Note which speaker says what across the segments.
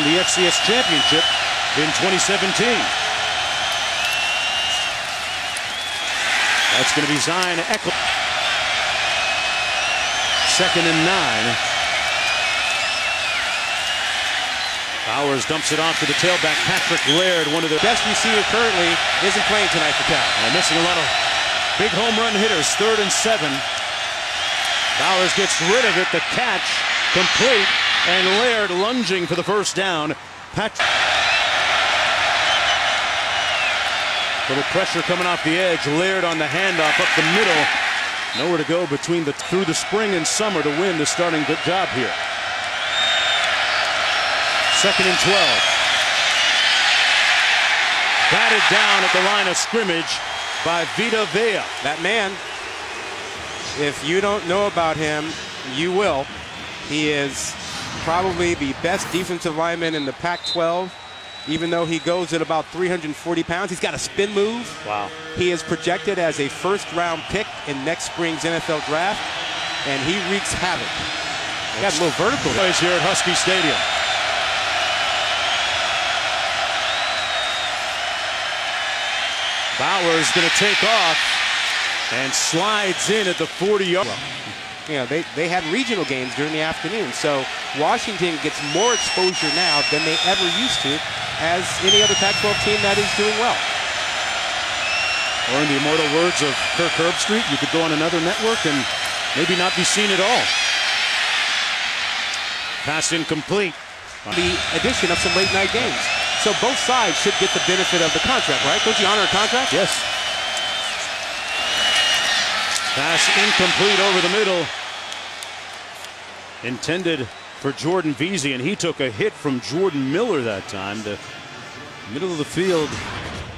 Speaker 1: the FCS championship in 2017. That's going to be Zion Eccles. 2nd and 9. Bowers dumps it off to the tailback, Patrick Laird, one of the
Speaker 2: best receiver currently, isn't playing tonight for Cal.
Speaker 1: And missing a lot of big home run hitters. 3rd and 7. Bowers gets rid of it. The catch complete, and Laird lunging for the first down. Little pressure coming off the edge. Laird on the handoff up the middle. Nowhere to go through the spring and summer to win the starting job here. 2nd and 12. Batted down at the line of scrimmage by Vita Vea.
Speaker 2: That man, if you don't know about him, you will. He is probably the best defensive lineman in the Pac-12. Even though he goes at about 340 pounds, he's got a spin move.
Speaker 1: Wow.
Speaker 2: He is projected as a first-round pick in next spring's NFL draft, and he wreaks havoc. He got a little vertical
Speaker 1: here at Husky Stadium. Bowers going to take off and slides in at the 40-yard.
Speaker 2: You know, they had regional games during the afternoon, so Washington gets more exposure now than they ever used to as any other Pac-12 team that is doing well.
Speaker 1: Or in the immortal words of Kirk Herbstreit, you could go on another network and maybe not be seen at all. Pass incomplete.
Speaker 2: The addition of some late-night games. So both sides should get the benefit of the contract, right? Don't you honor a contract?
Speaker 1: Yes. Pass incomplete over the middle. Intended for Jordan Veazey, and he took a hit from Jordan Miller that time. The middle of the field,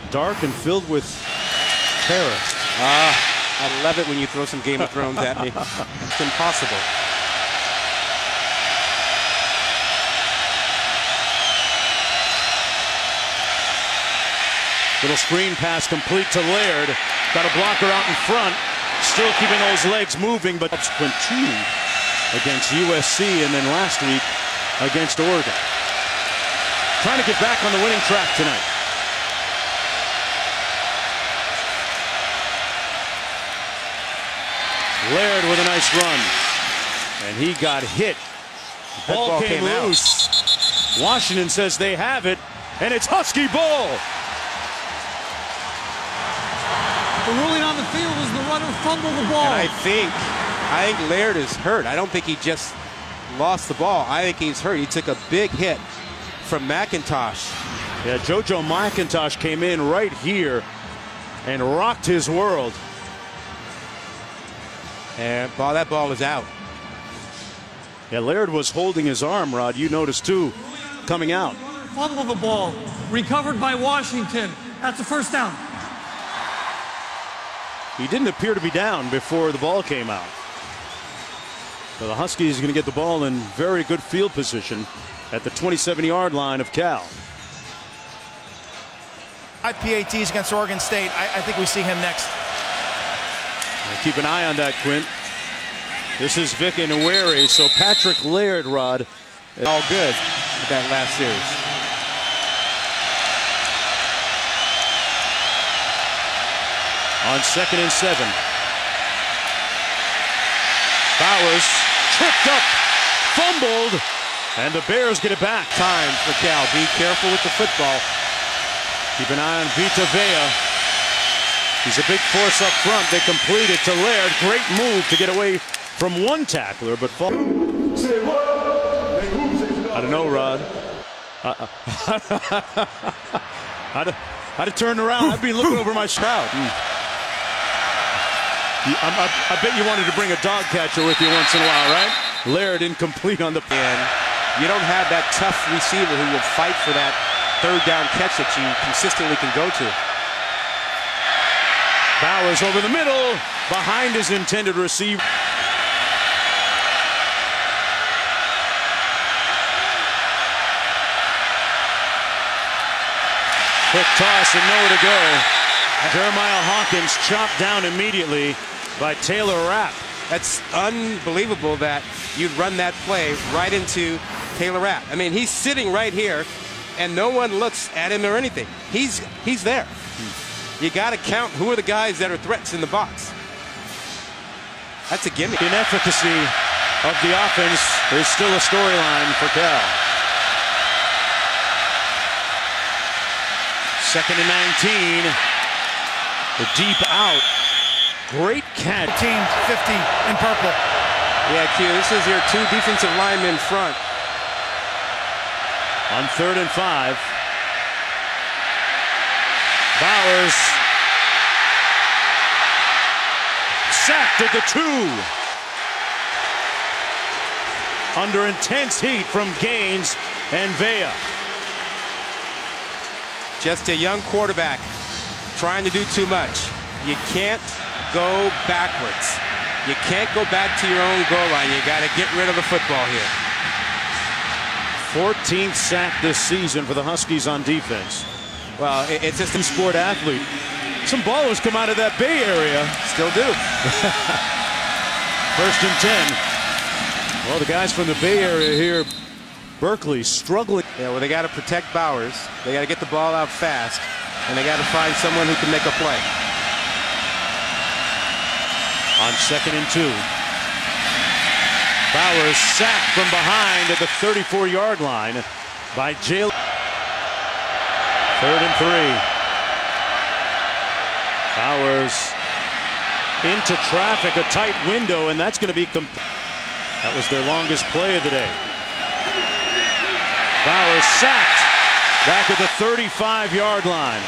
Speaker 1: dark and filled with terror.
Speaker 2: I love it when you throw some Game of Thrones at me. It's impossible.
Speaker 1: Little screen pass complete to Laird. Got a blocker out in front. Still keeping those legs moving, but subsequent 2 against USC and then last week against Oregon. Trying to get back on the winning track tonight. Laird with a nice run. And he got hit. Ball came loose. Washington says they have it, and it's Husky ball.
Speaker 3: The ruling on the field is the runner fumbled the ball.
Speaker 2: And I think Laird is hurt. I don't think he just lost the ball. I think he's hurt. He took a big hit from McIntosh.
Speaker 1: Yeah, JoJo McIntosh came in right here and rocked his world.
Speaker 2: And that ball is out.
Speaker 1: Yeah, Laird was holding his arm, Rod. You noticed too, coming out.
Speaker 3: Fumble the ball. Recovered by Washington. That's a first down.
Speaker 1: He didn't appear to be down before the ball came out. So the Huskies are going to get the ball in very good field position at the 27-yard line of Cal.
Speaker 4: PATs against Oregon State. I think we see him next.
Speaker 1: Keep an eye on that, Quint. This is Vic Inouye, so Patrick Laird, Rod.
Speaker 2: All good with that last series.
Speaker 1: On 2nd and 7. Bowers tripped up, fumbled, and the Bears get it back.
Speaker 2: Time for Cal. Be careful with the football.
Speaker 1: Keep an eye on Vita Vea. He's a big force up front. They complete it to Laird. Great move to get away from one tackler, but fall. I don't know, Rod. I'd have turned around. I'd be looking over my crowd. I bet you wanted to bring a dog catcher with you once in a while, right? Laird incomplete on the
Speaker 2: and you don't have that tough receiver who will fight for that 3rd down catch that you consistently can go to.
Speaker 1: Bowers over the middle, behind his intended receiver. Quick toss and nowhere to go. Jeremiah Hawkins chopped down immediately by Taylor Rapp.
Speaker 2: That's unbelievable that you'd run that play right into Taylor Rapp. I mean, he's sitting right here, and no one looks at him or anything. He's there. You got to count who are the guys that are threats in the box. That's a gimme.
Speaker 1: The inefficacy of the offense is still a storyline for Cal. 2nd and 19. The deep out. Great catch.
Speaker 4: Team 50 in purple.
Speaker 2: Yeah, Q, this is your 2 defensive linemen front.
Speaker 1: On 3rd and 5. Bowers sacked at the 2. Under intense heat from Gaines and Vea.
Speaker 2: Just a young quarterback trying to do too much. You can't go backwards. You can't go back to your own goal line. You got to get rid of the football here.
Speaker 1: 14th sack this season for the Huskies on defense.
Speaker 2: Well, it's just a
Speaker 1: Sport athlete. Some ballers come out of that Bay Area.
Speaker 2: Still do.
Speaker 1: 1st and 10. Well, the guys from the Bay Area here, Berkeley, struggling.
Speaker 2: Yeah, well, they got to protect Bowers. They got to get the ball out fast, and they got to find someone who can make a play.
Speaker 1: On 2nd and 2. Bowers sacked from behind at the 34-yard line by Jalen. 3rd and 3. Bowers into traffic, a tight window, and that's going to be that was their longest play of the day. Bowers sacked back at the 35-yard line.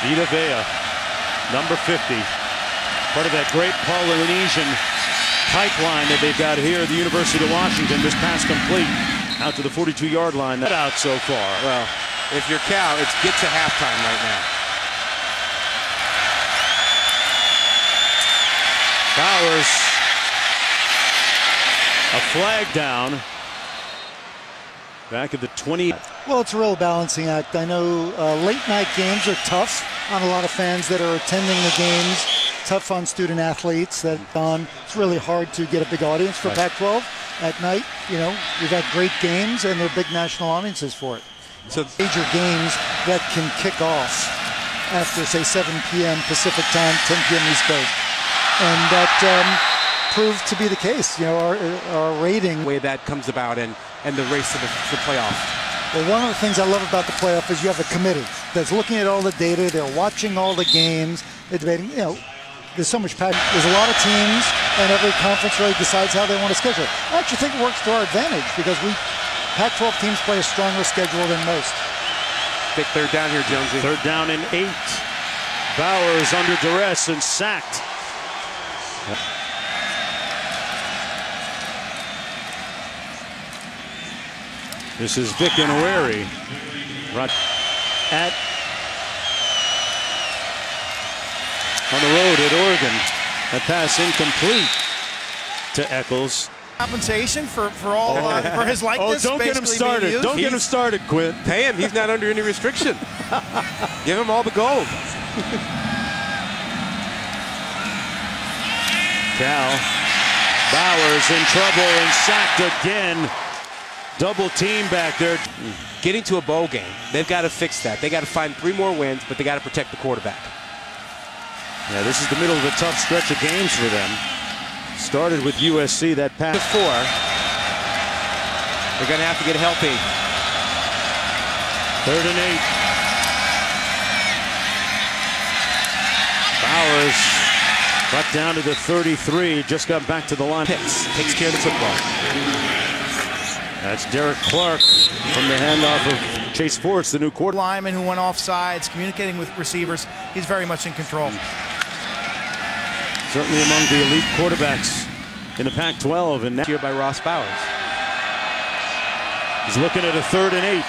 Speaker 1: Vita Vea, number 50. Part of that great Polynesian pipeline that they've got here at the University of Washington. This pass complete out to the 42-yard line. That out so far.
Speaker 2: Well, if you're Cal, it's get to halftime right now.
Speaker 1: Bowers, a flag down. Back at the 20.
Speaker 5: Well, it's a real balancing act. I know late night games are tough on a lot of fans that are attending the games. Tough on student athletes that it's really hard to get a big audience for Pac-12 at night. You know, we've had great games and they're big national audiences for it. So major games that can kick off after, say, 7 p.m. Pacific time, 10 p.m. East Coast. And that proved to be the case. You know, our rating.
Speaker 2: The way that comes about and the race to the playoff.
Speaker 5: Well, one of the things I love about the playoff is you have a committee that's looking at all the data. They're watching all the games. They're debating, you know, there's so much passion. There's a lot of teams, and every conference really decides how they want to schedule it. I actually think it works to our advantage because Pac-12 teams play a stronger schedule than most.
Speaker 2: Big 3rd down here, Jonesy.
Speaker 1: 3rd down and 8. Bowers under duress and sacked. This is Vic Inouye. On the road at Oregon. A pass incomplete to Eccles.
Speaker 4: Compensation for his likeness.
Speaker 1: Oh, don't get him started. Don't get him started, Quinn.
Speaker 2: Pay him. He's not under any restriction. Give him all the gold.
Speaker 1: Cal. Bowers in trouble and sacked again. Double team back there.
Speaker 2: Getting to a bowl game, they've got to fix that. They got to find 3 more wins, but they got to protect the quarterback.
Speaker 1: Yeah, this is the middle of a tough stretch of games for them. Started with USC, that pass.
Speaker 2: To 4. They're going to have to get healthy.
Speaker 1: 3rd and 8. Bowers got down to the 33. Just got back to the line.
Speaker 2: Takes care of the football.
Speaker 1: That's Derek Clark from the handoff of Chase Forrest, the new quarterback.
Speaker 4: Lineman who went off sides, communicating with receivers. He's very much in control.
Speaker 1: Certainly among the elite quarterbacks in the Pac-12. And now
Speaker 2: here by Ross Bowers.
Speaker 1: He's looking at a 3rd and 8.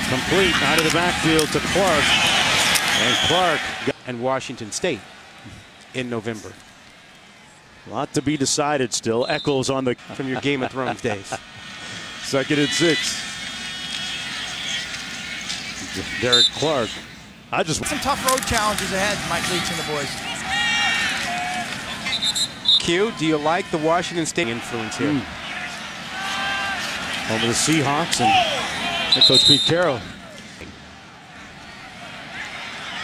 Speaker 1: Complete out of the backfield to Clark. And Clark
Speaker 2: and Washington State in November.
Speaker 1: A lot to be decided still. Eccles on the
Speaker 2: from your Game of Thrones days.
Speaker 1: 2nd and 6. Derek Clark
Speaker 4: Some tough road challenges ahead, Mike Leach and the boys.
Speaker 2: Q, do you like the Washington State influence here?
Speaker 1: Over the Seahawks and head coach Pete Carroll.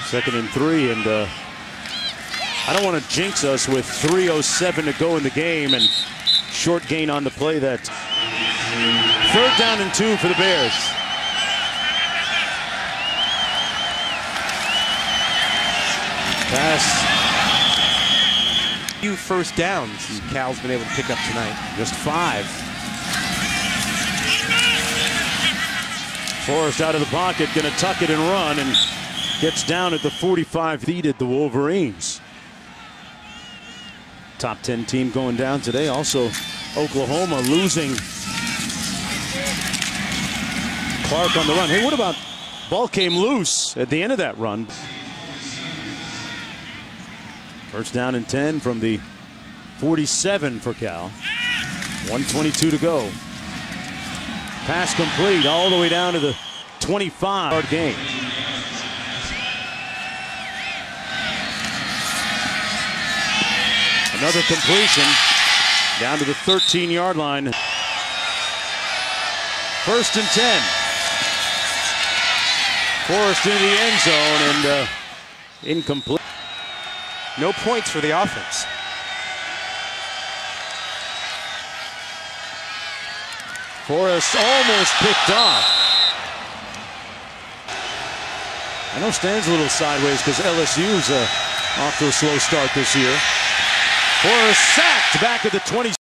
Speaker 1: 2nd and 3, and I don't want to jinx us with 3:07 to go in the game and short gain on the play. That 3rd down and 2 for the Bears. Pass.
Speaker 2: Few first downs Cal's been able to pick up tonight.
Speaker 1: Just 5. Forrest out of the pocket, going to tuck it and run, and gets down at the 45. Defeated the Wolverines. Top 10 team going down today. Also, Oklahoma losing Clark on the run. Hey, what about ball came loose at the end of that run? 1st down and 10 from the 47 for Cal. 1:22 to go. Pass complete all the way down to the 25-yard gain. Another completion down to the 13-yard line. 1st and 10. Forrest into the end zone and incomplete.
Speaker 2: No points for the offense.
Speaker 1: Forrest almost picked off. I know Stan's a little sideways because LSU's off to a slow start this year. Forrest sacked back at the 20.